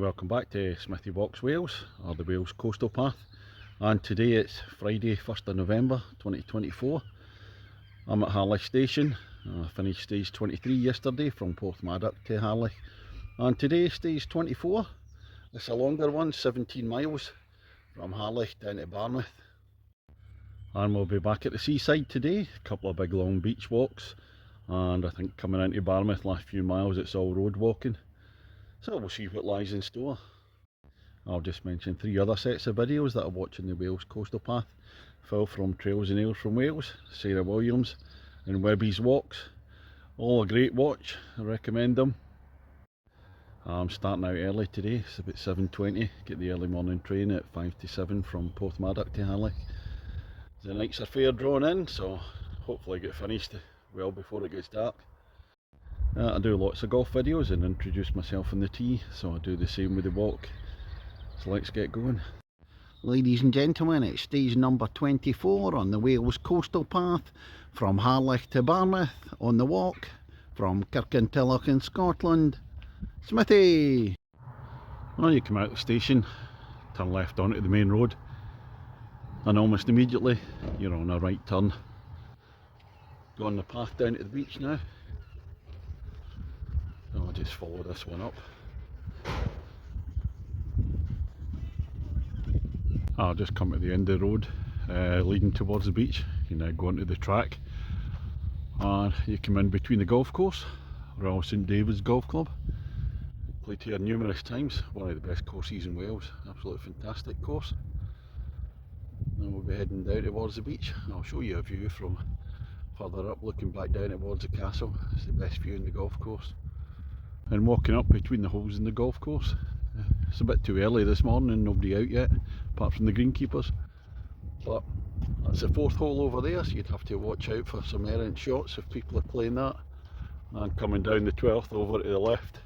Welcome back to Smithy Walks Wales, or the Wales Coastal Path, and today it's Friday 1st of November 2024. I'm at Harlech station. I finished stage 23 yesterday from Porthmadog to Harlech, and today stage 24. It's a longer one, 17 miles from Harlech down to Barmouth, and we'll be back at the seaside today. A couple of big long beach walks, and I think coming into Barmouth last few miles it's all road walking. So we'll see what lies in store. I'll just mention 3 other sets of videos that I watch in the Wales Coastal Path. Phil from Trails and Ales from Wales, Sarah Williams and Webby's Walks. All a great watch, I recommend them. I'm starting out early today, it's about 7:20, get the early morning train at 5 to 7 from Porthmadog to Harlech. The nights are fair drawn in, so hopefully I get finished well before it gets dark. I do lots of golf videos and introduce myself on the tee, so I do the same with the walk. So let's get going. Ladies and gentlemen, it's stage number 24 on the Wales Coastal Path from Harlech to Barmouth on the walk from Kirkintilloch in Scotland. Smithy! Well, you come out of the station, turn left onto the main road, and almost immediately you're on a right turn. Go on the path down to the beach now. I'll just follow this one up. I'll just come to the end of the road leading towards the beach. You now go onto the track and you come in between the golf course, Royal St David's Golf Club. Played here numerous times, one of the best courses in Wales, absolutely fantastic course. Now we'll be heading down towards the beach. I'll show you a view from further up looking back down towards the castle. It's the best view in the golf course. And walking up between the holes in the golf course. It's a bit too early this morning, nobody out yet, apart from the greenkeepers. But that's the 4th hole over there, so you'd have to watch out for some errant shots if people are playing that. And coming down the 12th over to the left,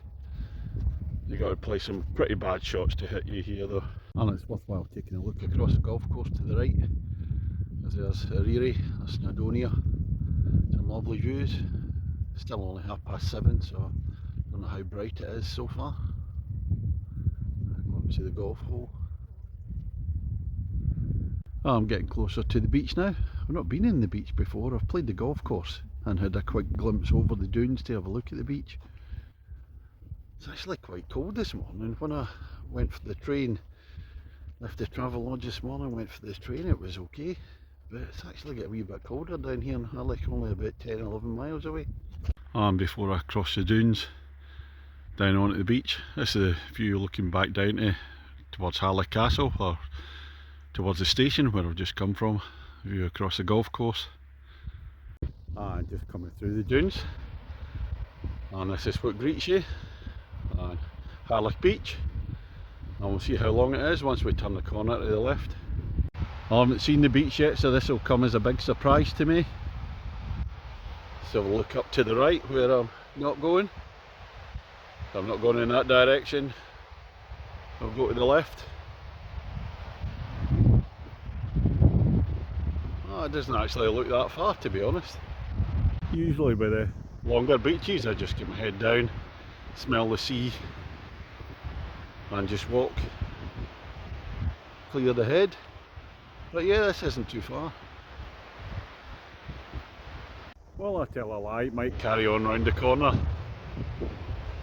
you've got to play some pretty bad shots to hit you here though. And it's worthwhile taking a look across the golf course to the right. As there's Harlech, there's Llandanwg, some lovely views. Still only 7:30, so I don't know how bright it is so far. Going to the golf hole. I'm getting closer to the beach now. I've not been in the beach before. I've played the golf course and had a quick glimpse over the dunes to have a look at the beach. It's actually quite cold this morning. When I went for the train, left the travel lodge this morning, went for this train, it was okay. But it's actually getting a wee bit colder down here in Harlech, only about 10-11 miles away. And before I cross the dunes down onto the beach, this is the view looking back down towards Harlech Castle, or towards the station where I've just come from. View across the golf course. And just coming through the dunes, and this is what greets you, and Harlech Beach. And we'll see how long it is once we turn the corner to the left. I haven't seen the beach yet, so this will come as a big surprise to me. So we'll look up to the right where I'm not going. I'm not going in that direction. I'll go to the left. Oh, it doesn't actually look that far, to be honest. Usually by the longer beaches I just get my head down, smell the sea and just walk, clear the head. But yeah, this isn't too far. Well, I tell a lie, it might carry on round the corner,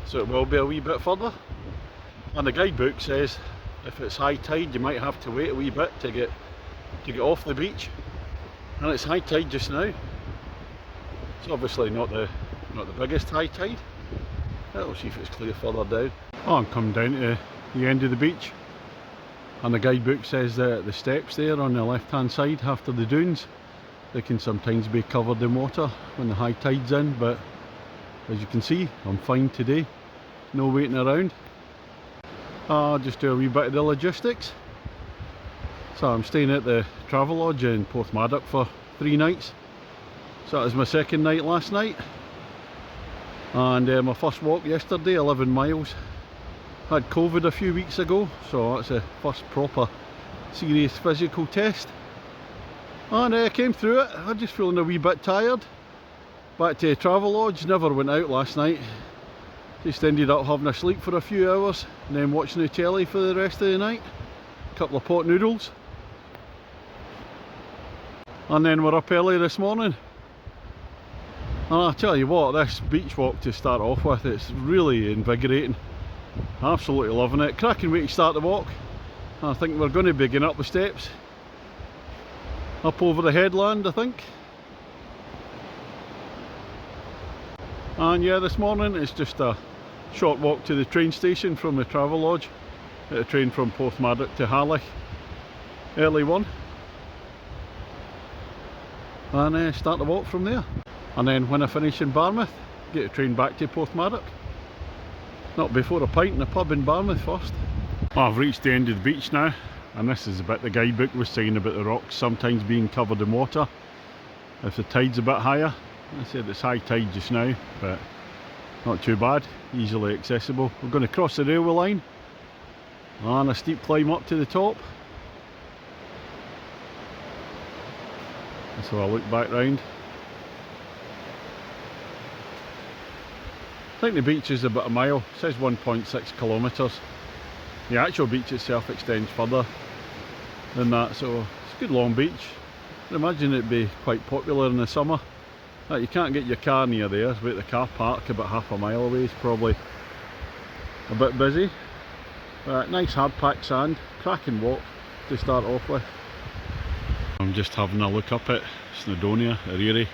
so it will be a wee bit further. And the guidebook says if it's high tide you might have to wait a wee bit to get off the beach, and it's high tide just now. It's obviously not the biggest high tide. We'll see if it's clear further down. Oh, I'm coming down to the end of the beach, and the guidebook says that the steps there on the left hand side after the dunes, they can sometimes be covered in water when the high tide's in, but as you can see, I'm fine today, no waiting around. I'll just do a wee bit of the logistics. So I'm staying at the travel lodge in Porthmadog for 3 nights. So that was my second night last night, and my first walk yesterday, 11 miles. Had COVID a few weeks ago, so that's the first proper serious physical test. And I came through it. I'm just feeling a wee bit tired. Back to the travel lodge, never went out last night. Just ended up having a sleep for a few hours and then watching the telly for the rest of the night. A couple of pot noodles. And then we're up early this morning. And I'll tell you what, this beach walk to start off with, it's really invigorating. Absolutely loving it. Cracking way to start the walk. I think we're going to begin up the steps. Up over the headland, I think. And yeah, this morning it's just a short walk to the train station from the travel lodge. Get a train from Porthmadog to Harlech. Early one. And start the walk from there. And then when I finish in Barmouth, get a train back to Porthmadog. Not before a pint in a pub in Barmouth first. Well, I've reached the end of the beach now, and this is a bit the guidebook was saying about the rocks sometimes being covered in water if the tide's a bit higher. I said it's high tide just now, but not too bad, easily accessible. We're going to cross the railway line and a steep climb up to the top. So I'll look back round. I think the beach is about a mile. It says 1.6 kilometres. The actual beach itself extends further than that, so it's a good long beach. I imagine it'd be quite popular in the summer. You can't get your car near there, but the car park about half a mile away is probably a bit busy. But nice hard packed sand, cracking walk to start off with. I'm just having a look up at Llandanwg, Erie,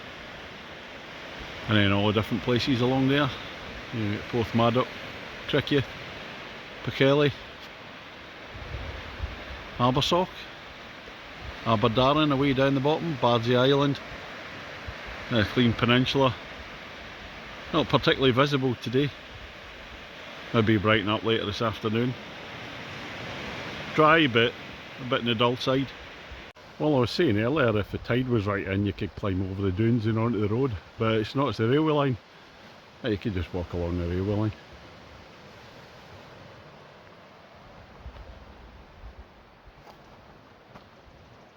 and then all the different places along there. You get Porthmadog, Cricket, Pwllheli, Abersoch, Aberdaron away down the bottom, Bardsey Island, Clean Peninsula. Not particularly visible today, maybe brighten up later this afternoon. Dry but a bit on the dull side. Well, I was saying earlier, if the tide was right in you could climb over the dunes and onto the road, but it's not, it's the railway line. You could just walk along the railway line.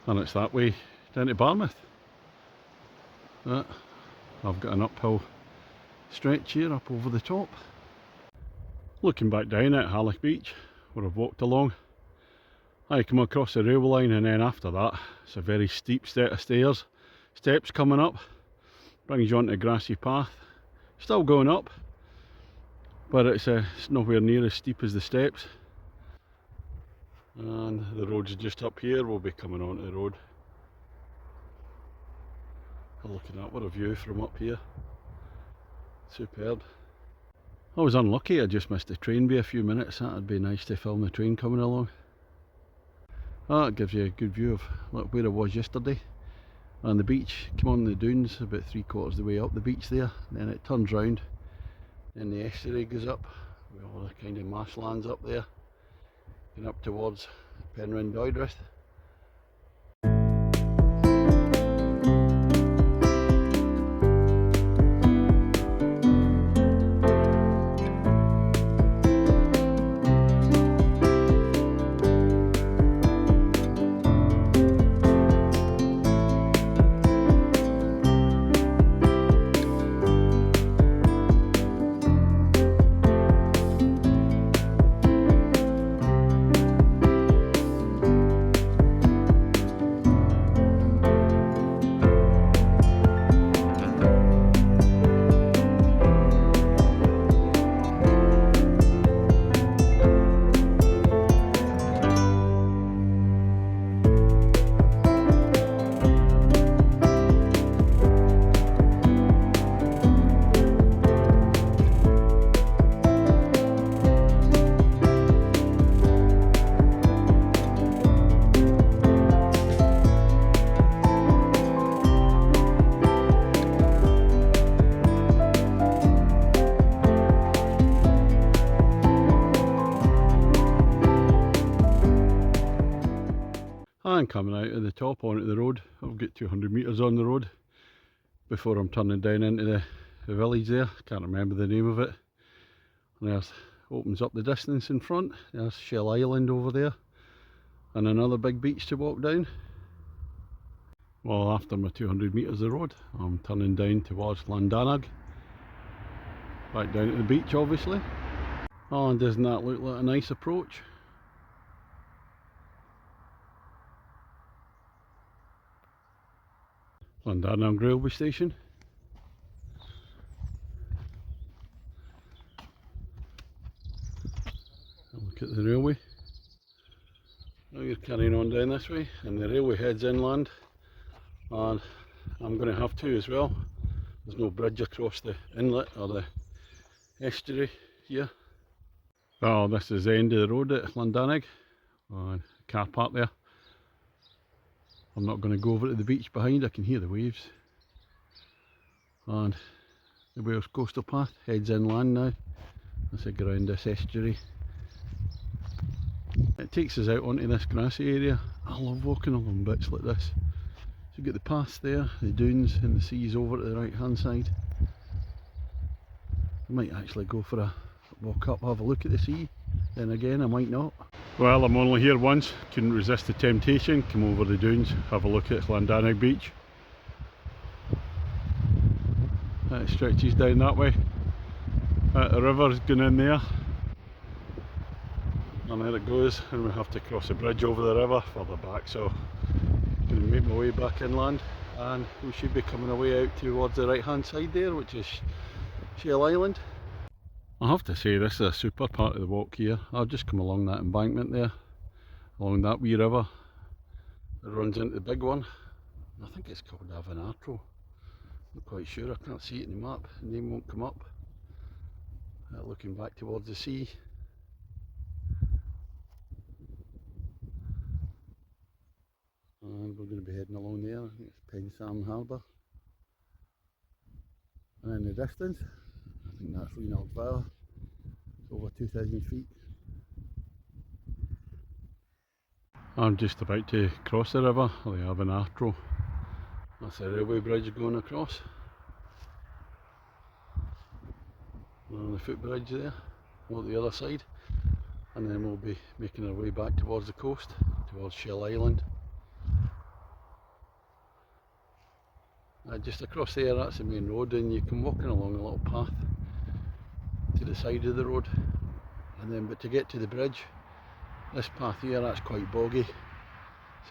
And it's that way down to Barmouth. I've got an uphill stretch here up over the top. Looking back down at Harlech Beach, where I've walked along, I come across the railway line, and then after that it's a very steep set of steps coming up, brings you onto a grassy path. Still going up, but it's nowhere near as steep as the steps. And the road's just up here, we'll be coming onto the road. Looking at what a view from up here. Superb. I was unlucky, I just missed the train by a few minutes. That'd be nice to film the train coming along. That gives you a good view of where I was yesterday. And the beach, come on the dunes about 3/4 of the way up the beach there, and then it turns round, and the estuary goes up with all the kind of marshlands up there, and up towards Llandanwg. And coming out of the top onto the road, I've got 200 metres on the road before I'm turning down into the village there. Can't remember the name of it. And there's opens up the distance in front. There's Shell Island over there, and another big beach to walk down. Well, after my 200 metres of road, I'm turning down towards Llandanwg. Back down to the beach obviously. Oh, and doesn't that look like a nice approach? Llandanwg railway station. Look at the railway. Now you're carrying on down this way, and the railway heads inland, and I'm going to have to as well. There's no bridge across the inlet or the estuary here. Oh, this is the end of the road at Llandanwg. Car park there. I'm not going to go over to the beach behind, I can hear the waves. And the Wales coastal path heads inland now. As I go around this estuary. It takes us out onto this grassy area. I love walking along bits like this. So you get the paths there, the dunes, and the sea's over to the right hand side. I might actually go for a walk up, have a look at the sea. Then again, I might not. Well, I'm only here once, couldn't resist the temptation. Come over the dunes, have a look at Llandanwg beach. It stretches down that way. The river's going in there. And there it goes, and we have to cross a bridge over the river further back, so I'm going to make my way back inland, and we should be coming away out towards the right hand side there, which is Shell Island. I have to say, this is a super part of the walk here. I've just come along that embankment there, along that wee river that runs into the big one. I think it's called Llandanwg. Not quite sure, I can't see it in the map, the name won't come up. Looking back towards the sea. And we're going to be heading along there. I think it's Pensarn Harbour. And in the distance, I think that's Llandanwg. It's over 2,000 feet. I'm just about to cross the river, the Llandanwg. That's a railway bridge going across. We're on the footbridge there, on the other side. And then we'll be making our way back towards the coast, towards Shell Island. Just across there, that's the main road, and you can walk along a little path to the side of the road, and then but to get to the bridge, this path here, that's quite boggy,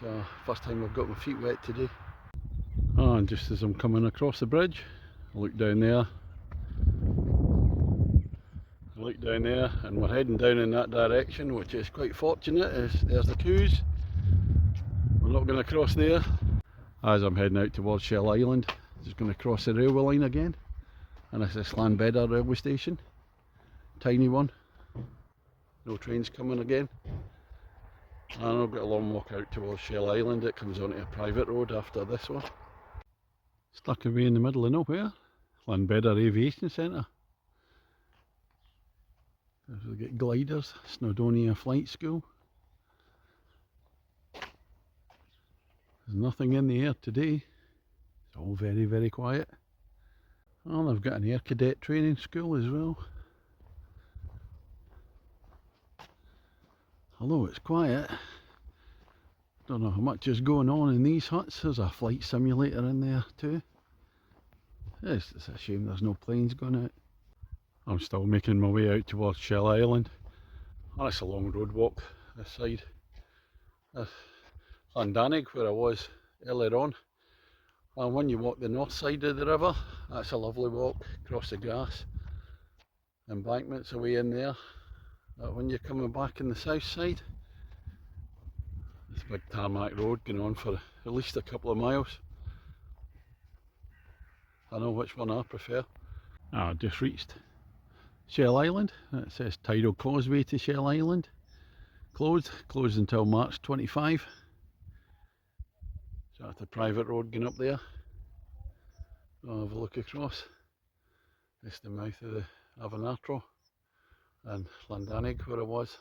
so first time I've got my feet wet today. And just as I'm coming across the bridge, I look down there, and we're heading down in that direction, which is quite fortunate. There's the Coos. We're not going to cross there. As I'm heading out towards Shell Island, just going to cross the railway line again, and this is Llandanwg railway station, tiny one, no trains coming again, and I've got a long walk out towards Shell Island. It comes onto a private road after this one. Stuck away in the middle of nowhere, Llandanwg Aviation Centre. We get gliders, Snowdonia Flight School. There's nothing in the air today, it's all very, very quiet. And I've got an air cadet training school as well. Although it's quiet, don't know how much is going on in these huts. There's a flight simulator in there too. It's a shame there's no planes going out. I'm still making my way out towards Shell Island. Oh, it's a long road walk this side. Llandanwg, where I was earlier on, and when you walk the north side of the river, that's a lovely walk across the grass, embankments away in there. But when you're coming back in the south side, it's a big tarmac road going on for at least a couple of miles. I know which one I prefer. I just reached Shell Island. It says Tidal Causeway to Shell Island. Closed until March 25. So that's a private road going up there. I'll have a look across. It's the mouth of the Llandanwg, and Llandanwg, where I was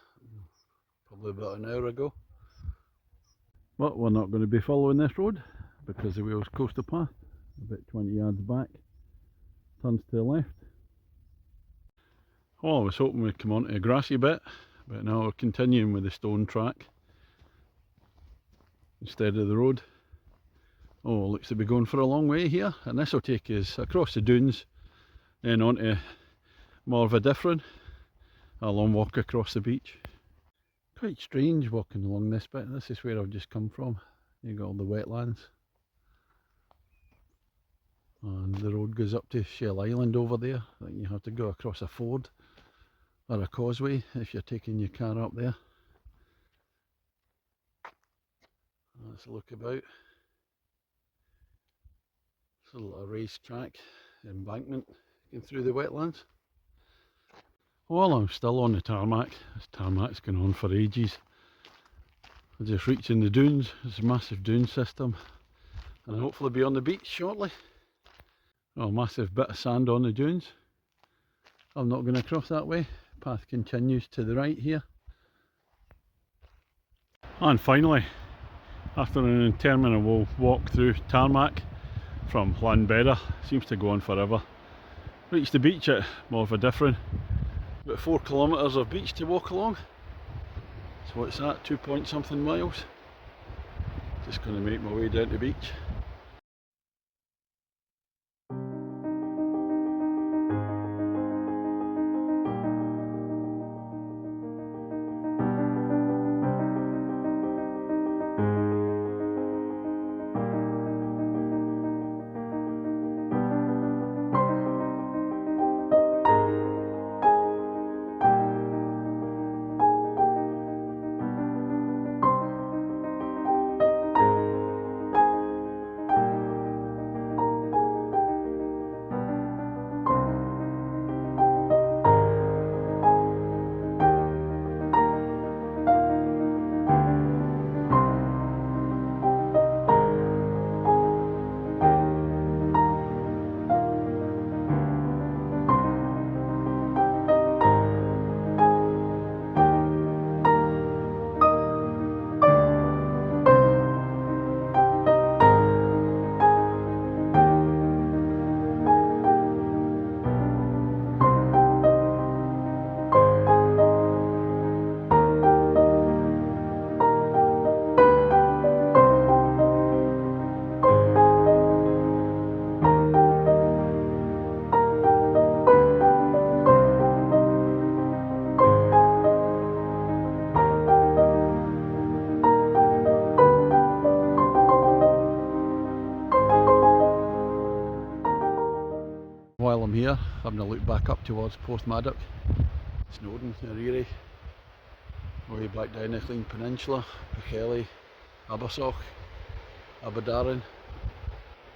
probably about an hour ago. But we're not going to be following this road because the Wales coastal path, about 20 yards back, turns to the left. Oh, I was hoping we'd come onto a grassy bit, but now we're continuing with the stone track instead of the road. Oh, looks to be going for a long way here, and this will take us across the dunes, then onto more of a different, a long walk across the beach. Quite strange walking along this bit. This is where I've just come from. You got all the wetlands. And the road goes up to Shell Island over there. You have to go across a ford or a causeway if you're taking your car up there. Let's look about. It's a little raised track, embankment going through the wetlands. Well, I'm still on the tarmac. This tarmac's going on for ages. I'm just reaching the dunes. It's a massive dune system, and I'll hopefully be on the beach shortly. Oh, massive bit of sand on the dunes. I'm not going to cross that way. Path continues to the right here. And finally, after an interminable walk through tarmac from Llandanwg, seems to go on forever, reached the beach at more of a different. About 4 kilometres of beach to walk along. So what's that, 2 point something miles? Just going to make my way down to the beach. While I'm here, having a look back up towards Porthmadog, Snowdon, Erie, way back down the Clean Peninsula, Pwllheli, Abersoch, Aberdaron,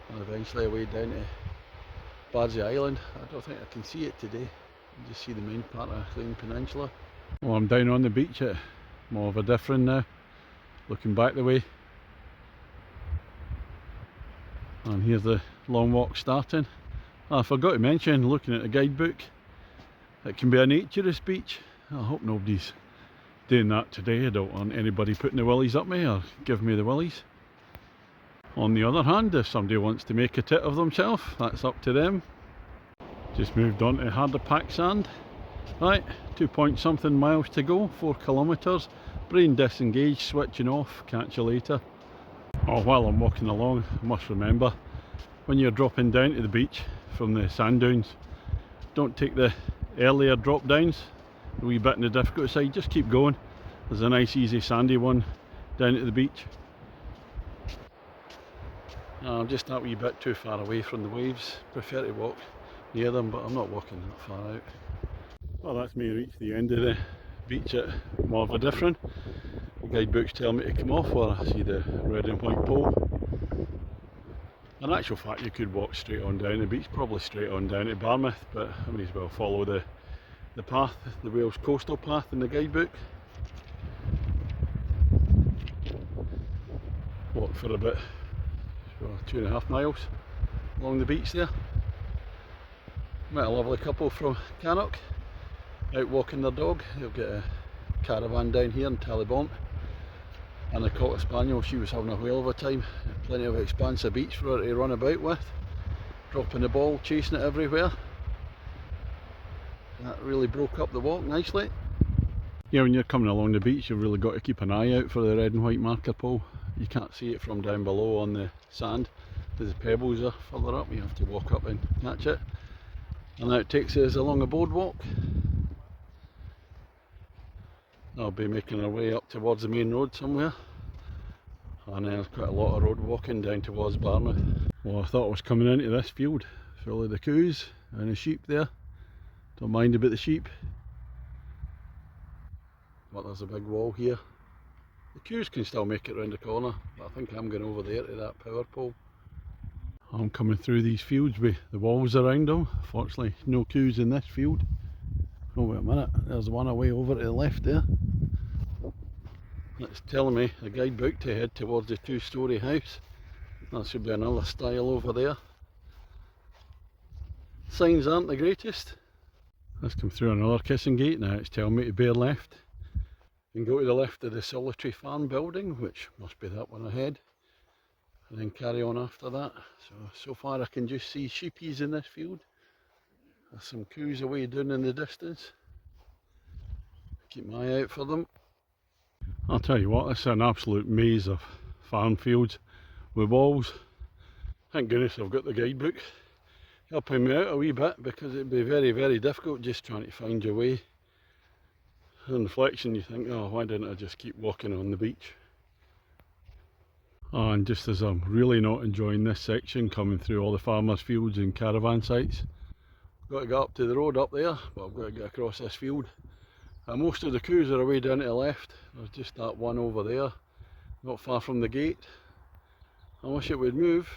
and eventually away down to Bardsey Island. I don't think I can see it today, you just see the main part of Clean Peninsula. Well, I'm down on the beach at more of a different now, looking back the way. And here's the long walk starting. I forgot to mention, looking at the guidebook, it can be a naturist beach. I hope nobody's doing that today. I don't want anybody putting the willies up me or give me the willies. On the other hand, if somebody wants to make a tit of themselves, that's up to them. Just moved on to harder packed sand. Right, 2 point something miles to go, 4 kilometres. Brain disengaged, switching off, catch you later. Oh, while I'm walking along, I must remember, when you're dropping down to the beach from the sand dunes, don't take the earlier drop downs, a wee bit on the difficult side, just keep going. There's a nice easy sandy one down at the beach. I'm just that wee bit too far away from the waves, prefer to walk near them, but I'm not walking that far out. Well, that's me reached the end of the beach at more of a different. The guidebooks tell me to come off where I see the red and white pole. In actual fact, you could walk straight on down the beach, probably straight on down to Barmouth, but I may as well follow the path, the Wales coastal path in the guidebook. Walk for about 2.5 miles along the beach there. Met a lovely couple from Llandanwg out walking their dog. They've got a caravan down here in Tallybont, and a cocker spaniel. She was having a whale of a time. Plenty of expansive beach for her to run about with, dropping the ball, chasing it everywhere. And that really broke up the walk nicely. Yeah, when you're coming along the beach, you've really got to keep an eye out for the red and white marker pole. You can't see it from down below on the sand, because the pebbles are further up. You have to walk up and catch it. And now it takes us along a boardwalk. I'll be making our way up towards the main road somewhere. And there's quite a lot of road walking down towards Barmouth. Well, I thought I was coming into this field full of the coos and the sheep there. Don't mind about the sheep. But there's a big wall here. The coos can still make it round the corner, but I think I'm going over there to that power pole. I'm coming through these fields with the walls around them. Fortunately, no coos in this field. Oh, wait a minute, there's one away over to the left there. It's telling me the guidebook to head towards the 2-storey house. That should be another stile over there. Signs aren't the greatest. Let's come through another kissing gate now. It's telling me to bear left. You can go to the left of the solitary farm building, which must be that one ahead, and then carry on after that. So far I can just see sheepies in this field. There's some coos away down in the distance. Keep my eye out for them. I'll tell you what, this is an absolute maze of farm fields with walls. Thank goodness I've got the guidebook helping me out a wee bit, because it'd be very, very difficult just trying to find your way. On reflection you think, oh, why didn't I just keep walking on the beach? Oh, and just as I'm really not enjoying this section, coming through all the farmers' fields and caravan sites, I've got to get up to the road up there, but I've got to get across this field. And most of the coos are away down to the left. There's just that one over there, not far from the gate. I wish it would move.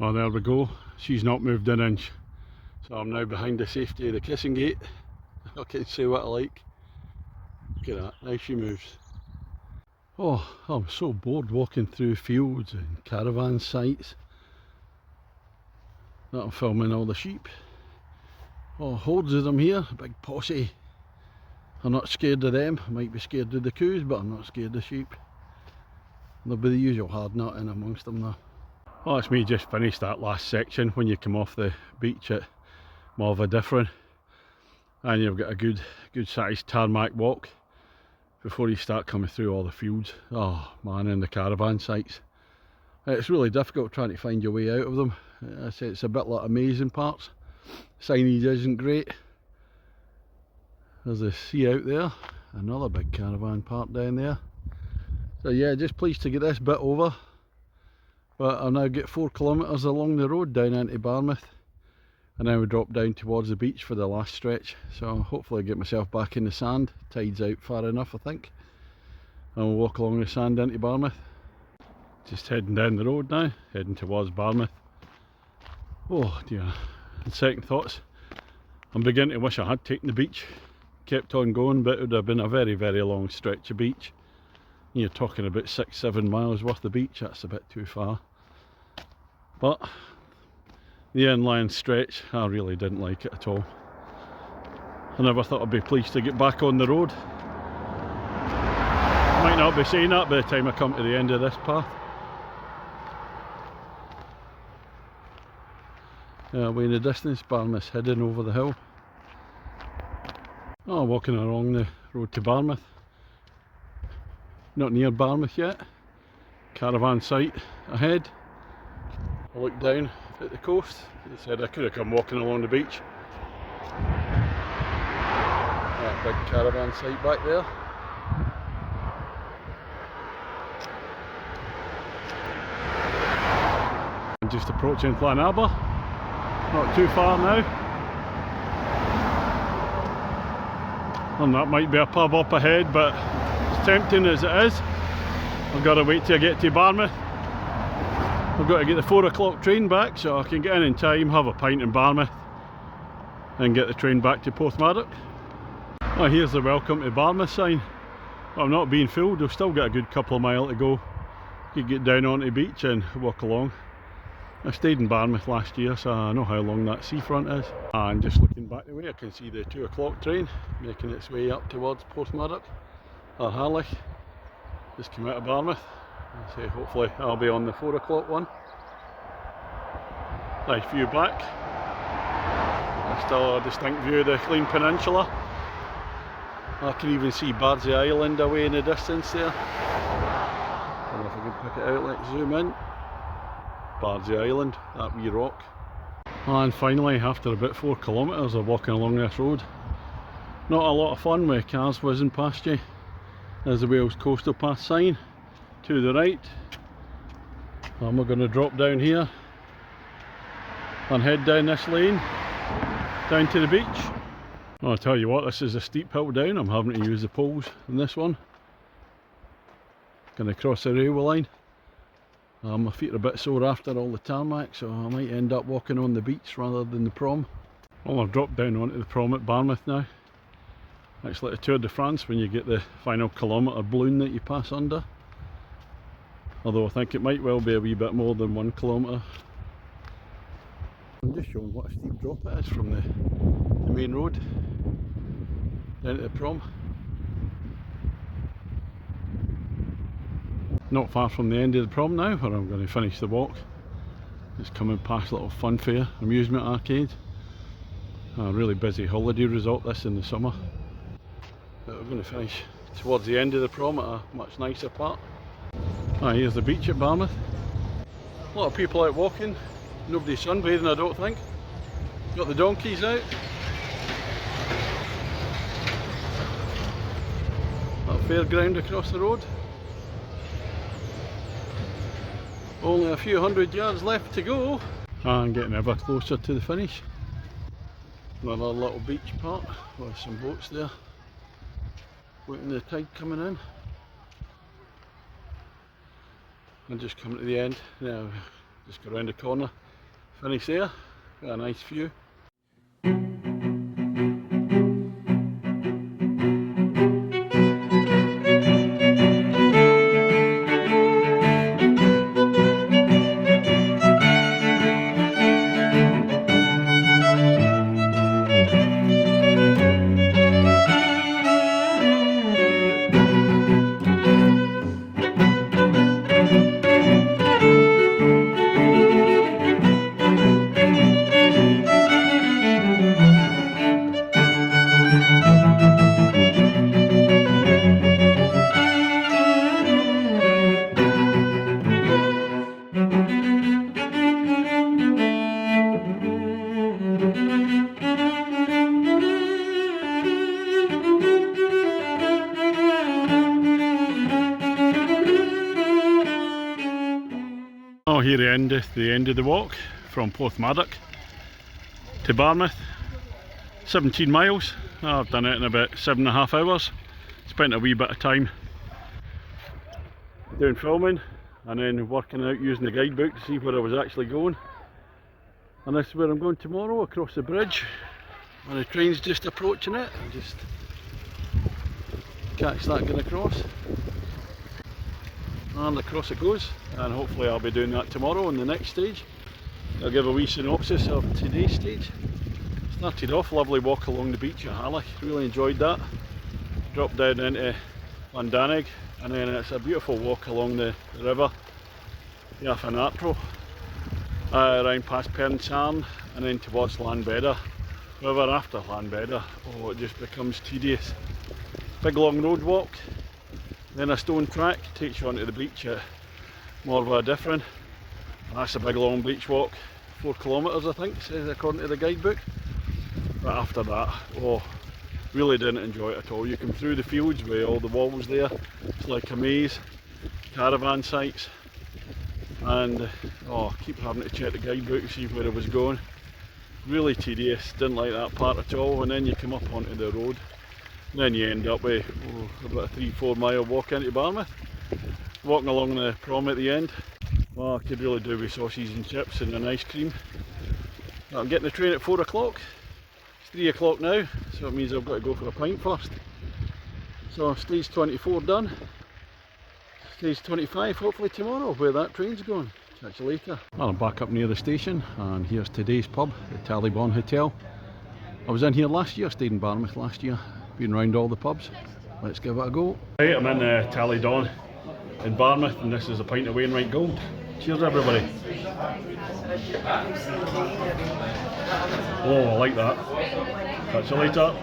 Oh, there we go. She's not moved an inch. So I'm now behind the safety of the kissing gate. I can say what I like. Look at that, now she moves. Oh, I'm so bored walking through fields and caravan sites that I'm filming all the sheep. Oh, hordes of them here, a big posse. I'm not scared of them. I might be scared of the coos, but I'm not scared of sheep. There'll be the usual hard nut in amongst them though. Oh, it's me just finished that last section when you come off the beach at Different, and you've got a good sized tarmac walk before you start coming through all the fields. Oh man, and the caravan sites. It's really difficult trying to find your way out of them. I say it's a bit like amazing parts. Signage isn't great. There's the sea out there, another big caravan park down there. So yeah, just pleased to get this bit over. But I'll now get 4 kilometres along the road down into Barmouth, and then we drop down towards the beach for the last stretch. So hopefully I get myself back in the sand. Tide's out far enough I think, and we'll walk along the sand into Barmouth. Just heading down the road now, heading towards Barmouth. Oh dear, and second thoughts, I'm beginning to wish I had taken the beach, kept on going, but it would have been a very, very long stretch of beach. You're talking about 6-7 miles worth of beach. That's a bit too far. But the inland stretch, I really didn't like it at all. I never thought I'd be pleased to get back on the road. Might not be saying that by the time I come to the end of this path. Way in the distance, Barmouth's hidden over the hill. Oh, walking along the road to Barmouth. Not near Barmouth yet. Caravan site ahead. I looked down at the coast. It said I could have come walking along the beach. That big caravan site back there. I'm just approaching Llandanwg. Not too far now. And that might be a pub up ahead, but as tempting as it is, I've got to wait till I get to Barmouth. I've got to get the 4 o'clock train back so I can get in time, have a pint in Barmouth and get the train back to Porthmadog. Oh, here's the welcome to Barmouth sign. I'm not being fooled, we've still got a good couple of miles to go. You could get down onto the beach and walk along. I stayed in Barmouth last year, so I know how long that seafront is. And just looking back the way, I can see the 2 o'clock train making its way up towards Porthmadog, or Harlech. Just came out of Barmouth. So hopefully I'll be on the 4 o'clock one. Nice view back. Still a distinct view of the Clean Peninsula. I can even see Bardsey Island away in the distance there. I don't know if I can pick it out, let's zoom in. Bardsey Island, that wee rock. And finally, after about 4 kilometres of walking along this road, not a lot of fun with cars whizzing past you. There's the Wales Coastal Path sign to the right, and we're going to drop down here and head down this lane down to the beach. I'll tell you what, this is a steep hill down. I'm having to use the poles in this one. Going to cross the railway line. My feet are a bit sore after all the tarmac, so I might end up walking on the beach rather than the prom. Well, I've dropped down onto the prom at Barmouth now. It's like a Tour de France when you get the final kilometre balloon that you pass under. Although I think it might well be a wee bit more than 1 kilometre. I'm just showing what a steep drop it is from the main road down to the prom. Not far from the end of the prom now, where I'm going to finish the walk. It's coming past a little fun fair, amusement arcade. A really busy holiday resort this in the summer. But we're going to finish towards the end of the prom at a much nicer part. Here's the beach at Barmouth. A lot of people out walking. Nobody sunbathing, I don't think. Got the donkeys out. That fairground across the road. Only a few hundred yards left to go. And getting ever closer to the finish. Another little beach part with some boats there. Waiting the tide coming in. And just coming to the end. Now just go around the corner. Finish there. Got a nice view. Oh, here the end of the walk from Porthmadog to Barmouth. 17 miles. I've done it in about 7.5 hours. Spent a wee bit of time doing filming and then working out using the guidebook to see where I was actually going. And this is where I'm going tomorrow, across the bridge. And the train's just approaching it. I'll just catch that going across. And across it goes, and hopefully I'll be doing that tomorrow on the next stage. I'll give a wee synopsis of today's stage. Started off, lovely walk along the beach at Harlech, really enjoyed that. Dropped down into Llandanwg, and then it's a beautiful walk along the river, Llandanwg, around past Pernsarn and then towards Llanbedr. However, after Llanbedr, oh, it just becomes tedious. Big long road walk. Then a stone track takes you onto the beach at Morfa Different. And that's a big long beach walk, 4 kilometres I think, says according to the guidebook. But after that, oh, really didn't enjoy it at all. You come through the fields with all the walls there, it's like a maze, caravan sites, and oh, keep having to check the guidebook to see where I was going. Really tedious, didn't like that part at all. And then you come up onto the road. Then you end up with about a 3-4 mile walk into Barmouth. Walking along the prom at the end. Well, I could really do with sausage and chips and an ice cream. I'm getting the train at 4 o'clock. It's 3 o'clock now, so it means I've got to go for a pint first. So stage 24 done. Stage 25 hopefully tomorrow, where that train's going. Catch you later. Well, I'm back up near the station, and here's today's pub, the Taliban Hotel. I was in here last year, stayed in Barmouth last year. Been round all the pubs. Let's give it a go. Right, I'm in Taliban in Barmouth, and this is a pint of Wainwright Gold. Cheers everybody. Oh, I like that. Catch you later.